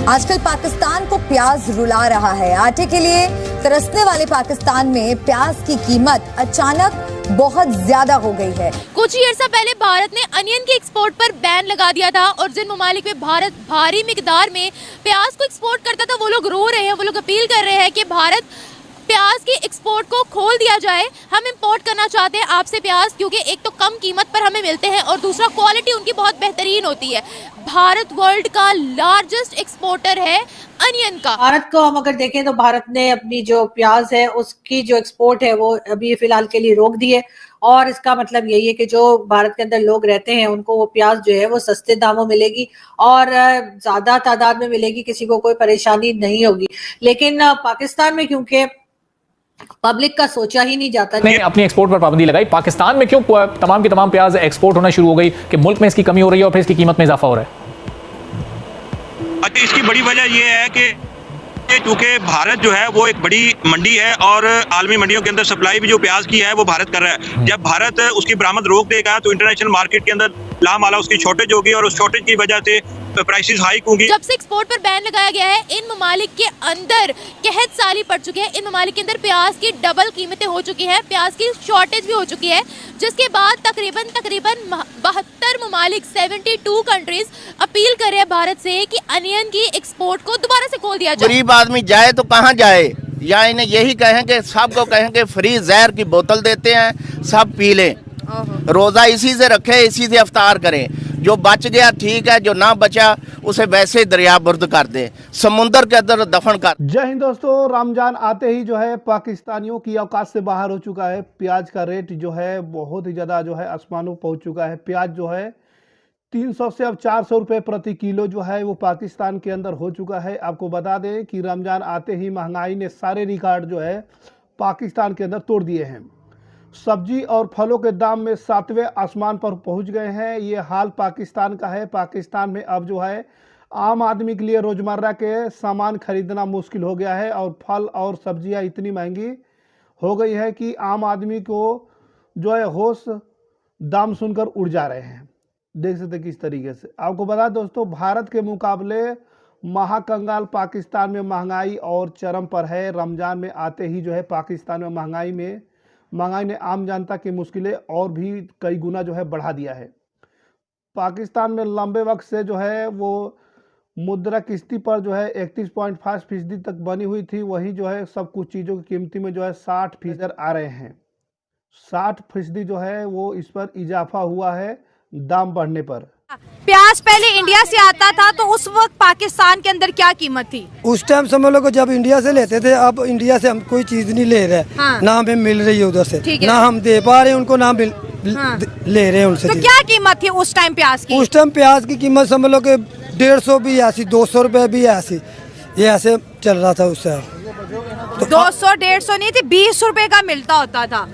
आजकल पाकिस्तान को प्याज रुला रहा है। आटे के लिए तरसने वाले पाकिस्तान में प्याज की कीमत अचानक बहुत ज्यादा हो गई है। कुछ ही अर्सा पहले भारत ने अनियन के एक्सपोर्ट पर बैन लगा दिया था और जिन ममालिक में भारत भारी मिकदार में प्याज को एक्सपोर्ट करता था वो लोग रो रहे हैं, वो लोग अपील कर रहे हैं कि भारत प्याज की एक्सपोर्ट को खोल दिया जाए। हम इंपोर्ट करना चाहते हैं आपसे प्याज, क्योंकि एक तो कम कीमत पर हमें मिलते हैं और दूसरा क्वालिटी उनकी बहुत बेहतरीन होती है। भारत वर्ल्ड का लार्जेस्ट एक्सपोर्टर है अनियन का। भारत को हम अगर देखें तो भारत ने अपनी जो प्याज है उसकी जो एक्सपोर्ट है वो अभी फिलहाल के लिए रोक दी है और इसका मतलब यही है कि जो भारत के अंदर लोग रहते हैं उनको वो प्याज जो है वो सस्ते दामों मिलेगी और ज्यादा तादाद में मिलेगी, किसी को कोई परेशानी नहीं होगी। लेकिन पाकिस्तान में क्योंकि पब्लिक का सोचा ही नहीं जाता। ने अपनी एक्सपोर्ट पर पाबंदी लगाई। पाकिस्तान में क्यों तमाम की तमाम प्याज एक्सपोर्ट होना शुरू हो गई कि मुल्क में इसकी कमी हो रही है और फिर इसकी कीमत में इजाफा हो रहा है? अच्छा, इसकी बड़ी वजह यह है कि क्योंकि भारत जो है वो एक बड़ी मंडी है और आलमी मंडियों के अंदर सप्लाई भी जो प्याज की है वो भारत कर रहा है। जब भारत उसकी बरामद रोक देगा तो इंटरनेशनल मार्केट के अंदर लामाला उसकी शॉर्टेज होगी और उस शॉर्टेज की वजह से प्राइसेस हाइक होंगी। जब से एक्सपोर्ट पर बैन लगाया गया है इन ममालिक के अंदर कहत साली पड़ चुकी है। इन ममालिक के अंदर प्याज की डबल कीमतें हो चुकी है, प्याज की शॉर्टेज भी हो चुकी है, जिसके बाद तकरीबन 72 ममालिक 72 कंट्रीज अपील कर रहे हैं भारत से कि अनियन की एक्सपोर्ट को दोबारा से खोल दिया जाए। गरीब आदमी जाए तो कहाँ जाए, या इन्हें यही कहेंगे, सबको कहेंगे फ्री जहर की बोतल देते हैं, सब पी लें, रोजा इसी से रखे, इसी से अफ्तार करें। जो बच गया ठीक है, जो ना बचा उसे वैसे दरिया बुर्द कर दे, समुंदर के अंदर दफन कर। जय हिंद दोस्तों, रमजान आते ही जो है पाकिस्तानियों की औकात से बाहर हो चुका है। प्याज का रेट जो है बहुत ही ज़्यादा जो है आसमानों पहुंच चुका है। प्याज जो है 300 से अब 400 रुपये प्रति किलो जो है वो पाकिस्तान के अंदर हो चुका है। आपको बता दें कि रमजान आते ही महंगाई ने सारे रिकॉर्ड जो है पाकिस्तान के अंदर तोड़ दिए हैं। सब्जी और फलों के दाम में 7वें आसमान पर पहुंच गए हैं। ये हाल पाकिस्तान का है। पाकिस्तान में अब जो है आम आदमी के लिए रोज़मर्रा के सामान खरीदना मुश्किल हो गया है और फल और सब्जियां इतनी महंगी हो गई है कि आम आदमी को जो है होश दाम सुनकर उड़ जा रहे हैं। देख सकते किस तरीके से। आपको बता दोस्तों, भारत के मुकाबले महाकंगाल पाकिस्तान में महंगाई और चरम पर है। रमज़ान में आते ही जो है पाकिस्तान में महंगाई ने आम जनता की मुश्किलें और भी कई गुना जो है बढ़ा दिया है। पाकिस्तान में लंबे वक्त से जो है वो मुद्रा किस्ती पर जो है 31.5% तक बनी हुई थी, वही जो है सब कुछ चीज़ों की कीमती में जो है 60% आ रहे हैं। 60% जो है वो इस पर इजाफा हुआ है दाम बढ़ने पर। प्याज पहले इंडिया से आता था तो उस वक्त पाकिस्तान के अंदर क्या कीमत थी? उस टाइम समझ लो जब इंडिया से लेते थे, अब इंडिया से हम कोई चीज नहीं ले रहे। हाँ। ना हमें मिल रही है उधर से, ना हम दे पा रहे हैं उनको, ना ले रहे हैं उनसे। तो क्या कीमत थी उस टाइम प्याज की? उस टाइम प्याज की कीमत समझ लो कि 150 भी ऐसी, 200 रुपए भी ऐसी, ये ऐसे चल रहा था उस टाइम। तो 200-150 नहीं थी, 20 रुपए का मिलता होता था।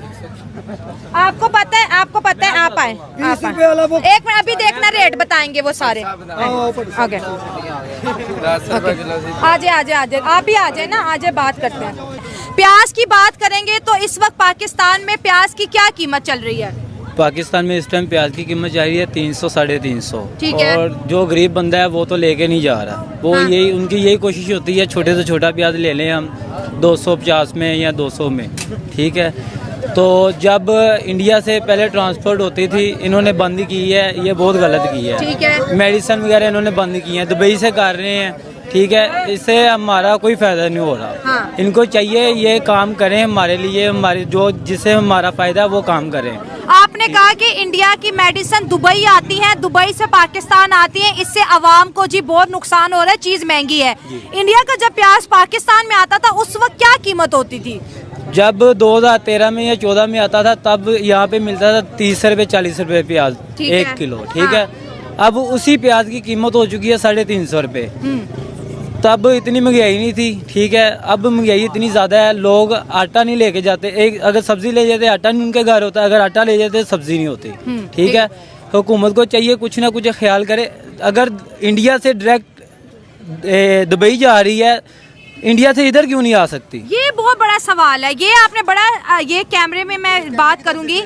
आपको पता है आप आए एक मिनट, अभी देखना रेट बताएंगे वो सारे। ओके, आजे आप भी आ जाए ना, आजे बात करते हैं। प्याज की बात करेंगे तो इस वक्त पाकिस्तान में प्याज की क्या कीमत चल रही है? पाकिस्तान में इस टाइम प्याज की कीमत जा रही है 300-350। ठीक है। और जो गरीब बंदा है वो तो लेके नहीं जा रहा, वो हाँ। यही उनकी यही कोशिश होती है छोटे से छोटा प्याज ले लें हम 250 में या 200 में, ठीक है। तो जब इंडिया से पहले ट्रांसपोर्ट होती थी, इन्होंने बंद की है, ये बहुत गलत की है। ठीक है। मेडिसिन वगैरह इन्होंने बंद की है, दुबई से कर रहे हैं, ठीक है। इससे हमारा कोई फायदा नहीं हो रहा। हाँ। इनको चाहिए ये काम करें हमारे लिए, हमारे जो जिससे हमारा फायदा है वो काम करें। आपने कहा कि इंडिया की मेडिसिन दुबई आती है, दुबई से पाकिस्तान आती है, इससे अवाम को जी बहुत नुकसान हो रहा है, चीज महंगी है। इंडिया का जब प्याज पाकिस्तान में आता था उस वक्त क्या कीमत होती थी? जब 2013 में या 14 में आता था तब यहाँ पे मिलता था 30 रुपए 40 रुपए प्याज 1 किलो, ठीक है। अब उसी प्याज की कीमत हो चुकी है 350 रुपए। तब इतनी महंगाई नहीं थी, ठीक है। अब महंगाई इतनी ज्यादा है, लोग आटा नहीं लेके जाते। एक अगर सब्जी ले जाते आटा नहीं उनके घर होता, अगर आटा ले जाते सब्जी नहीं होती, ठीक है। हुकूमत को चाहिए कुछ ना कुछ ख्याल करे। अगर इंडिया से डायरेक्ट दुबई जा रही है, इंडिया से इधर क्यों नहीं आ सकती? ये बहुत बड़ा सवाल है। ये आपने बड़ा ये कैमरे में मैं बात करूंगी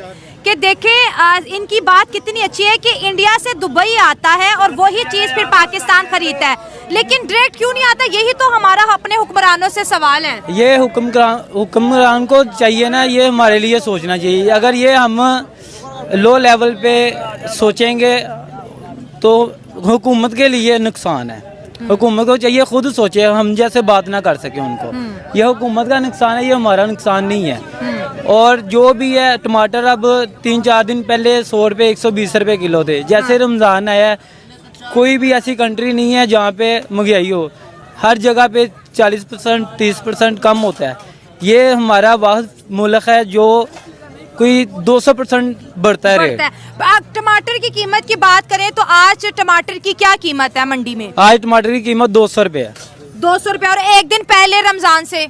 कि देखें इनकी बात कितनी अच्छी है कि इंडिया से दुबई आता है और वही चीज़ फिर पाकिस्तान खरीदता है। लेकिन डायरेक्ट क्यों नहीं आता? यही तो हमारा अपने हुक्मरानों से सवाल है। ये हुक्मरान को चाहिए ना, ये हमारे लिए सोचना चाहिए। अगर ये हम लो लेवल पे सोचेंगे तो हुकूमत के लिए नुकसान है। हुकूमत को चाहिए खुद सोचे, हम जैसे बात ना कर सके उनको। यह हुकूमत का नुकसान है, ये हमारा नुकसान नहीं है। और जो भी है, टमाटर अब 3-4 दिन पहले 100 रुपये 120 रुपये किलो थे। जैसे रमज़ान आया, कोई भी ऐसी कंट्री नहीं है जहाँ पे महंगाई हो। हर जगह पे 40% 30% कम होता है। ये हमारा वाहिद मुल्क है जो कोई 200% बढ़ता है रेट। टमाटर की कीमत की बात करें तो आज टमाटर की क्या कीमत है मंडी में? आज टमाटर की कीमत 200 रुपये है। 200 रुपये। और एक दिन पहले रमजान से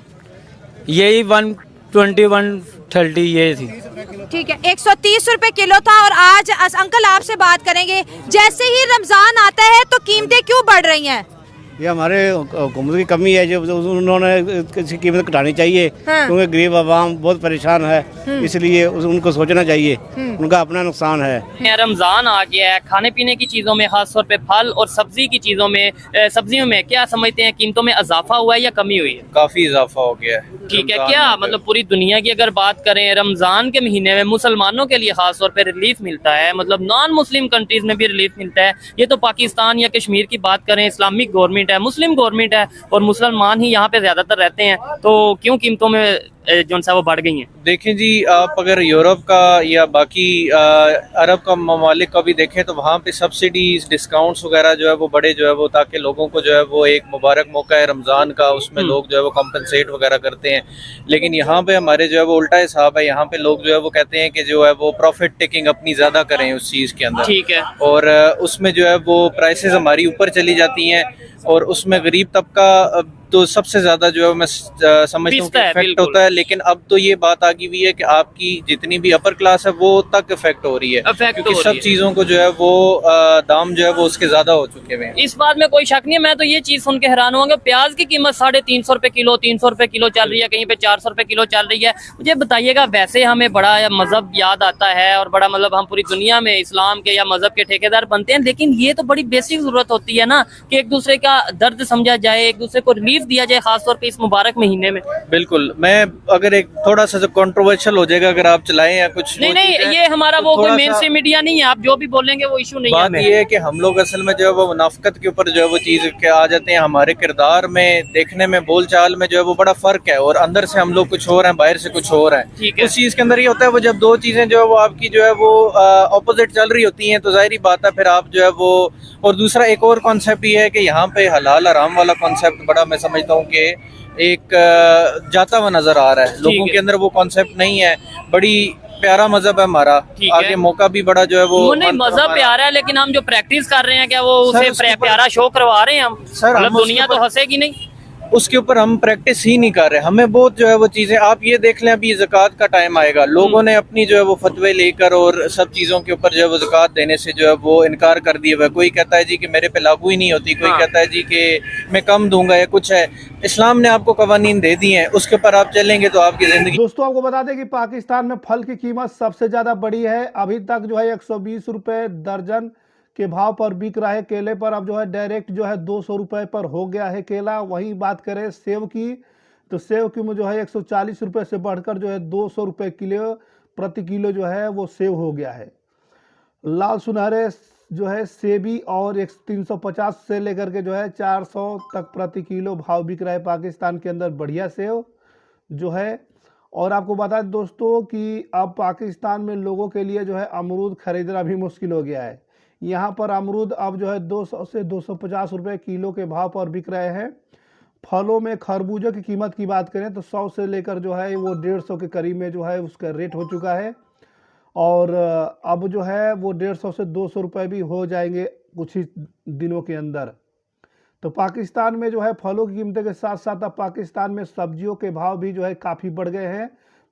यही 120 130 ये थी। ठीक है, 130 रुपए किलो था। और आज अंकल आपसे बात करेंगे, जैसे ही रमजान आता है तो कीमतें क्यों बढ़ रही हैं? ये हमारे हुकूमत की कमी है, जो उन्होंने इसकी कीमत घटानी चाहिए। हाँ। क्योंकि गरीब आवाम बहुत परेशान है, इसलिए उनको सोचना चाहिए, उनका अपना नुकसान है। रमज़ान आ गया है, खाने पीने की चीज़ों में खास तौर पे फल और सब्जी की चीज़ों में, सब्जियों में क्या समझते हैं, कीमतों में इजाफा हुआ है या कमी हुई है? काफ़ी इजाफा हो गया है। ठीक है, क्या मतलब पूरी दुनिया की अगर बात करें, रमज़ान के महीने में मुसलमानों के लिए खास तौर पे रिलीफ मिलता है, मतलब नॉन मुस्लिम कंट्रीज में भी रिलीफ मिलता है। ये तो पाकिस्तान या कश्मीर की बात करें, इस्लामिक गवर्नमेंट है, मुस्लिम गवर्नमेंट है और मुसलमान ही यहाँ पे ज्यादातर रहते हैं, तो क्यों कीमतों में जो सा वो बढ़ गई हैं? देखें जी, आप अगर यूरोप का या बाकी अरब का ममालिक का भी देखें तो वहाँ पे सब्सिडीज डिस्काउंट्स वगैरह जो है वो बड़े जो है वो, ताकि लोगों को जो है वो एक मुबारक मौका है रमज़ान का, उसमें लोग जो है वो कंपनसेट वगैरह करते हैं। लेकिन यहाँ पे हमारे जो है वो उल्टा हिसाब है। यहाँ पे लोग जो है वो कहते हैं कि जो है वो प्रॉफिट टेकिंग अपनी ज़्यादा करें उस चीज़ के अंदर। ठीक है। और उसमें जो है वो प्राइसेस हमारी ऊपर चली जाती हैं और उसमें गरीब तबका तो सबसे ज्यादा जो है मैं समझता हूँ कि इफेक्ट होता है। लेकिन अब तो ये बात आ गई हुई है कि आपकी जितनी भी अपर क्लास है वो तक इफेक्ट हो रही है, क्योंकि सब चीजों को जो है वो दाम जो है वो उसके ज्यादा हो चुके हैं। इस बात में कोई शक नहीं है। मैं तो ये चीज सुन के हैरान हुआ, प्याज की कीमत 350 रुपए किलो, 300 रुपए किलो चल रही है, कहीं पे 400 रुपए किलो चल रही है। मुझे बताइएगा, वैसे हमें बड़ा मजहब याद आता है और बड़ा मतलब हम पूरी दुनिया में इस्लाम के या मजहब के ठेकेदार बनते हैं, लेकिन ये तो बड़ी बेसिक जरूरत होती है ना कि एक दूसरे का दर्द समझा जाए, एक दूसरे को रिलीफ दिया जाए, खासतौर इस मुबारक महीने में। बिल्कुल। मैं अगर एक थोड़ा सा कंट्रोवर्शियल हो जाएगा अगर आप चलाएं या कुछ नहीं, ये हमारा वो कोई मेन स्ट्रीम मीडिया नहीं है, आप जो भी बोलेंगे वो इशू नहीं है। बात ये है कि हम लोग असल में जो है वो मुनाफिकत के ऊपर जो है वो चीज के आ जाते हैं। हमारे किरदार में, देखने में, बोलचाल में जो है वो बड़ा फर्क है और अंदर से हम लोग कुछ और हैं, बाहर से कुछ और हैं। उस चीज के अंदर ये होता है, वो जब दो चीजें जो है वो आपकी जो है वो ऑपोजिट चल रही होती हैं तो जाहिर बात है फिर आप जो है वो। और दूसरा एक और कॉन्सेप्ट ये है कि यहाँ पे हलाल हराम वाला कॉन्सेप्ट बड़ा मैं समझता हूँ कि एक जाता हुआ नजर आ रहा है लोगों के अंदर, वो कॉन्सेप्ट नहीं है। बड़ी प्यारा मजहब है हमारा, आगे मौका भी बड़ा जो है वो नहीं, मजहब प्यारा है, लेकिन हम जो प्रैक्टिस कर रहे हैं क्या वो उसे प्यारा शो करवा रहे हैं हम? मतलब दुनिया तो हंसेगी नहीं, उसके ऊपर हम प्रैक्टिस ही नहीं कर रहे। हमें बहुत जो है वो चीजें, आप ये देख लें, अभी ज़कात का टाइम आएगा, लोगों ने अपनी जो है वो फतवे लेकर और सब चीज़ों के ऊपर जो है वो ज़कात देने से जो है वो इनकार कर दिया हुआ है। कोई कहता है जी कि मेरे पे लागू ही नहीं होती, कोई कहता है जी कि मैं कम दूंगा या कुछ है। इस्लाम ने आपको कवानीन दे दी हैं, उसके ऊपर आप चलेंगे तो आपकी जिंदगी। दोस्तों आपको बता दें कि पाकिस्तान में फल की कीमत सबसे ज्यादा बढ़ी है। अभी तक जो है 120 रुपए दर्जन के भाव पर बिक रहा है केले पर, अब जो है डायरेक्ट जो है 200 रुपए पर हो गया है केला। वहीं बात करें सेब की तो सेब की जो है 140 रुपए से बढ़कर जो है 200 रुपए किलो प्रति किलो जो है वो सेब हो गया है। लाल सुनहरे जो है सेबी और 350 से लेकर के जो है 400 तक प्रति किलो भाव बिक रहा है पाकिस्तान के अंदर बढ़िया सेब जो है। और आपको बता दें दोस्तों कि अब पाकिस्तान में लोगों के लिए जो है अमरूद खरीदना भी मुश्किल हो गया है। यहाँ पर अमरूद अब जो है 200 से 250 रुपए किलो के भाव पर बिक रहे हैं। फलों में खरबूजे की कीमत की बात करें तो 100 से लेकर जो है वो 150 के करीब में जो है उसका रेट हो चुका है और अब जो है वो 150 से 200 रुपये भी हो जाएंगे कुछ ही दिनों के अंदर। तो पाकिस्तान में जो है फलों की कीमतों के साथ साथ अब पाकिस्तान में सब्जियों के भाव भी जो है काफ़ी बढ़ गए हैं।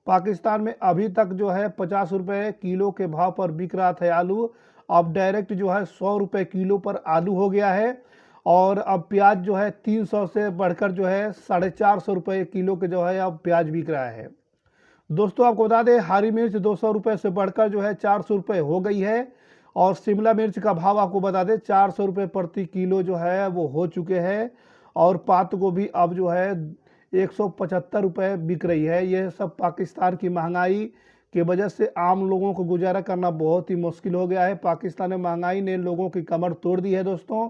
पाकिस्तान में अभी तक जो है 50 रुपये किलो के भाव पर बिक रहा था आलू, अब डायरेक्ट जो है 100 रुपये किलो पर आलू हो गया है। और अब प्याज जो है 300 से बढ़कर जो है 450 रुपये किलो के जो है अब प्याज बिक रहा है। दोस्तों आपको बता दें हरी मिर्च 200 रुपये से बढ़कर जो है 400 रुपये हो गई है और शिमला मिर्च का भाव आपको बता दें 400 रुपये प्रति किलो जो है वो हो चुके हैं। और पात गोभी अब जो है 175 रुपये बिक रही है। यह सब पाकिस्तान की महंगाई की वजह से आम लोगों को गुजारा करना बहुत ही मुश्किल हो गया है। पाकिस्तान में महंगाई ने लोगों की कमर तोड़ दी है। दोस्तों,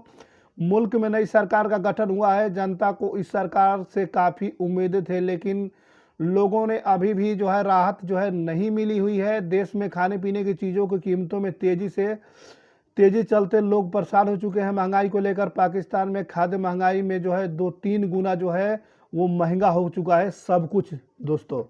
मुल्क में नई सरकार का गठन हुआ है। जनता को इस सरकार से काफ़ी उम्मीदें थे, लेकिन लोगों ने अभी भी जो है राहत जो है नहीं मिली हुई है। देश में खाने पीने की चीज़ों की कीमतों में तेज़ी चलते लोग परेशान हो चुके हैं। महंगाई को लेकर पाकिस्तान में खाद्य महंगाई में जो है 2-3 गुना जो है वो महंगा हो चुका है सब कुछ। दोस्तों।